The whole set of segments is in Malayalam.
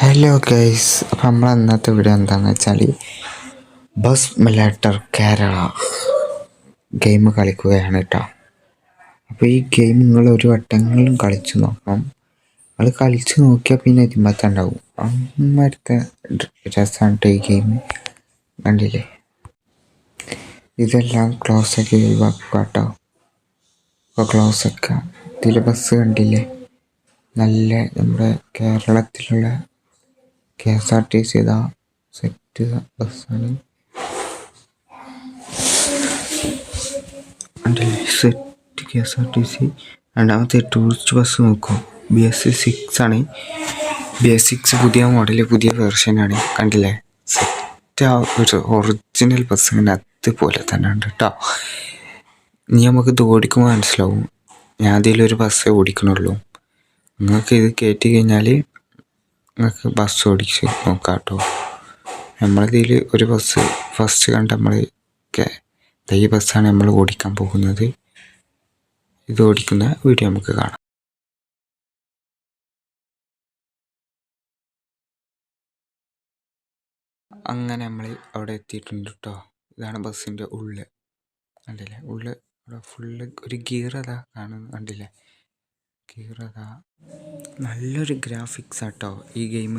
ഹലോ ഗൈസ്, അപ്പം നമ്മൾ അന്നത്തെ വീഡിയോ എന്താണെന്ന് വെച്ചാൽ ബസ് മിലാട്ടർ കേരള ഗെയിം കളിക്കുകയാണ് കേട്ടോ. അപ്പോൾ ഈ ഗെയിം നിങ്ങൾ ഒരു വട്ടങ്ങളും കളിച്ച് നോക്കണം. അത് കളിച്ച് നോക്കിയാൽ പിന്നെ ഇതിമത്തെ ഉണ്ടാവും. അമ്മത്തെ രസമാണ് ഈ ഗെയിം. കണ്ടില്ലേ, ഇതെല്ലാം ക്ലോസ് ആക്കി ഒഴിവാക്കുക കേട്ടോ. അപ്പോൾ ക്ലോസ് ആക്കുക. ഇതിൽ ബസ് കണ്ടില്ലേ, നല്ല നമ്മുടെ കേരളത്തിലുള്ള KSRTC ഇതാ സെറ്റ് ബസ്സാണ്. Set KSRTC. രണ്ടാമത്തെ ടൂറിസ്റ്റ് ബസ് നോക്കും, BS6 ആണ്. BS6 പുതിയ മോഡൽ, പുതിയ വേർഷനാണ്. കണ്ടില്ലേ, സെറ്റ് ഒരു ഒറിജിനൽ ബസ് ഇങ്ങനെ അതുപോലെ തന്നെ ഉണ്ട് കേട്ടോ. ഇനി നമുക്ക് ഇത് ഓടിക്കുമ്പോൾ മനസ്സിലാവും. ഞാൻ ഇതിലൊരു ബസ്സേ ഓടിക്കണുള്ളൂ. നിങ്ങൾക്ക് ഇത് കയറ്റി കഴിഞ്ഞാൽ നിങ്ങൾക്ക് ബസ് ഓടിച്ച് നോക്കാം കേട്ടോ. നമ്മളിതിൽ ഒരു ബസ് ഫസ്റ്റ് കണ്ട് നമ്മൾ ഈ ബസ്സാണ് നമ്മൾ ഓടിക്കാൻ പോകുന്നത്. ഇത് ഓടിക്കുന്ന വീഡിയോ നമുക്ക് കാണാം. അങ്ങനെ നമ്മൾ അവിടെ എത്തിയിട്ടുണ്ട് കേട്ടോ. ഇതാണ് ബസ്സിൻ്റെ ഉള്ളിൽ. കണ്ടില്ലേ, ഉള്ളിൽ അവിടെ ഫുള്ള് ഒരു ഗിയറതാ കാണുന്നു. കണ്ടില്ലേ, ഗിയറതാ. നല്ലൊരു ഗ്രാഫിക്സ് ആട്ടോ ഈ ഗെയിം.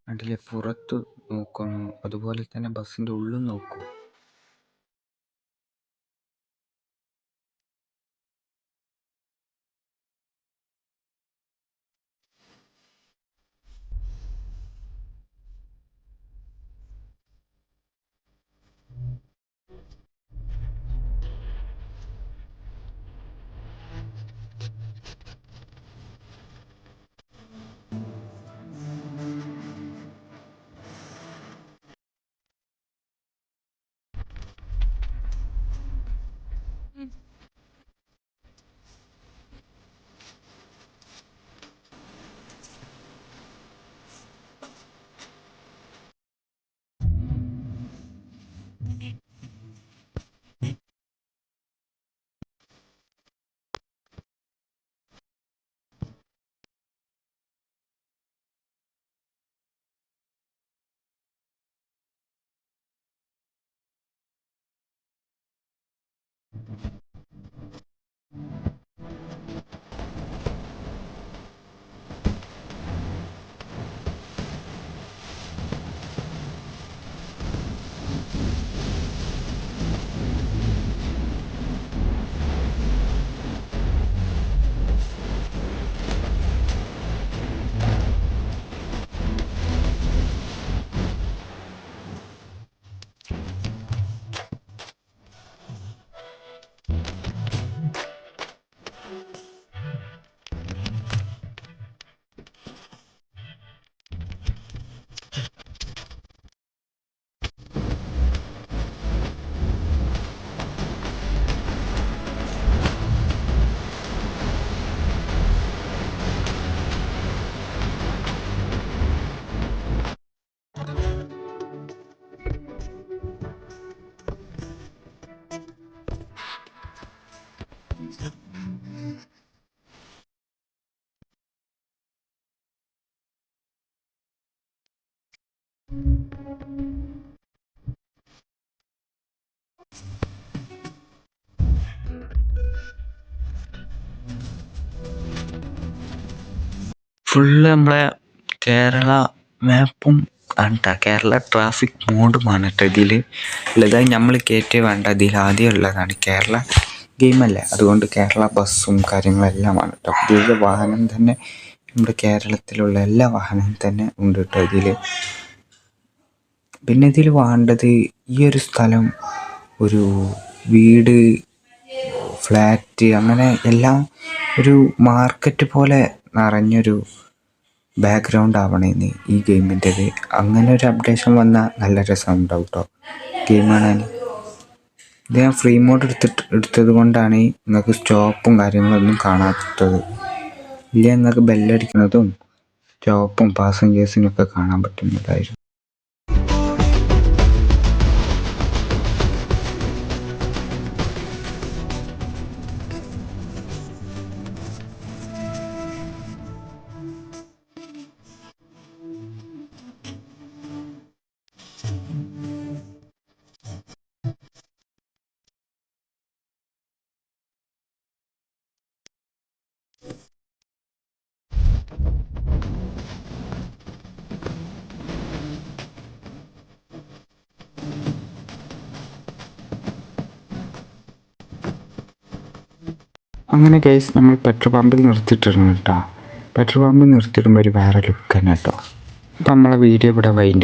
കണ്ടില്ലേ, പുറത്ത് നോക്കുന്നു, അതുപോലെ തന്നെ ബസ്സിൻ്റെ ഉള്ളിൽ നോക്കൂ. ഫുള്ള് നമ്മളെ കേരള മാപ്പും ആണ് കേട്ടോ. കേരള ട്രാഫിക് മോഡുമാണ് കേട്ടോ ഇതിൽ ഉള്ളത്. നമ്മൾ കയറ്റേ വേണ്ട, ഇതിൽ ആദ്യം ഉള്ളതാണ്. കേരള ഗെയിമല്ലേ, അതുകൊണ്ട് കേരള ബസ്സും കാര്യങ്ങളെല്ലാമാണ് കേട്ടോ. ഇതിലെ വാഹനം തന്നെ നമ്മുടെ കേരളത്തിലുള്ള എല്ലാ വാഹനവും തന്നെ ഉണ്ട് കേട്ടോ ഇതിൽ. പിന്നെ ഇതിൽ വേണ്ടത് ഈ ഒരു സ്ഥലം ഒരു വീട്, ഫ്ലാറ്റ്, അങ്ങനെ എല്ലാം ഒരു മാർക്കറ്റ് പോലെ നിറഞ്ഞൊരു ബാക്ക്ഗ്രൗണ്ട് ആവണേന്ന് ഈ ഗെയിമിൻ്റെത്. അങ്ങനെ ഒരു അപ്ഡേഷൻ വന്നാൽ നല്ല രസമുണ്ടാവും കേട്ടോ ഗെയിം കാണാൻ. ഇത് ഞാൻ ഫ്രീ മോഡ് എടുത്തത് കൊണ്ടാണ് നിങ്ങൾക്ക് സ്റ്റോപ്പും കാര്യങ്ങളൊന്നും കാണാത്തത്. ഇല്ല, നിങ്ങൾക്ക് ബെല്ലടിക്കുന്നതും സ്റ്റോപ്പും പാസഞ്ചേഴ്സിനൊക്കെ കാണാൻ പറ്റുന്നതായിരുന്നു. അങ്ങനെ കേസ് നമ്മൾ പെട്രോൾ പമ്പിൽ നിർത്തിയിട്ടിരുന്നു കേട്ടോ. പെട്രോൾ പമ്പിൽ നിർത്തിയിടുമ്പോൾ ഒരു വേറെ ലുക്ക് തന്നെ കേട്ടോ. അപ്പം നമ്മളെ വീഡിയോ ഇവിടെ വൈൻഡ്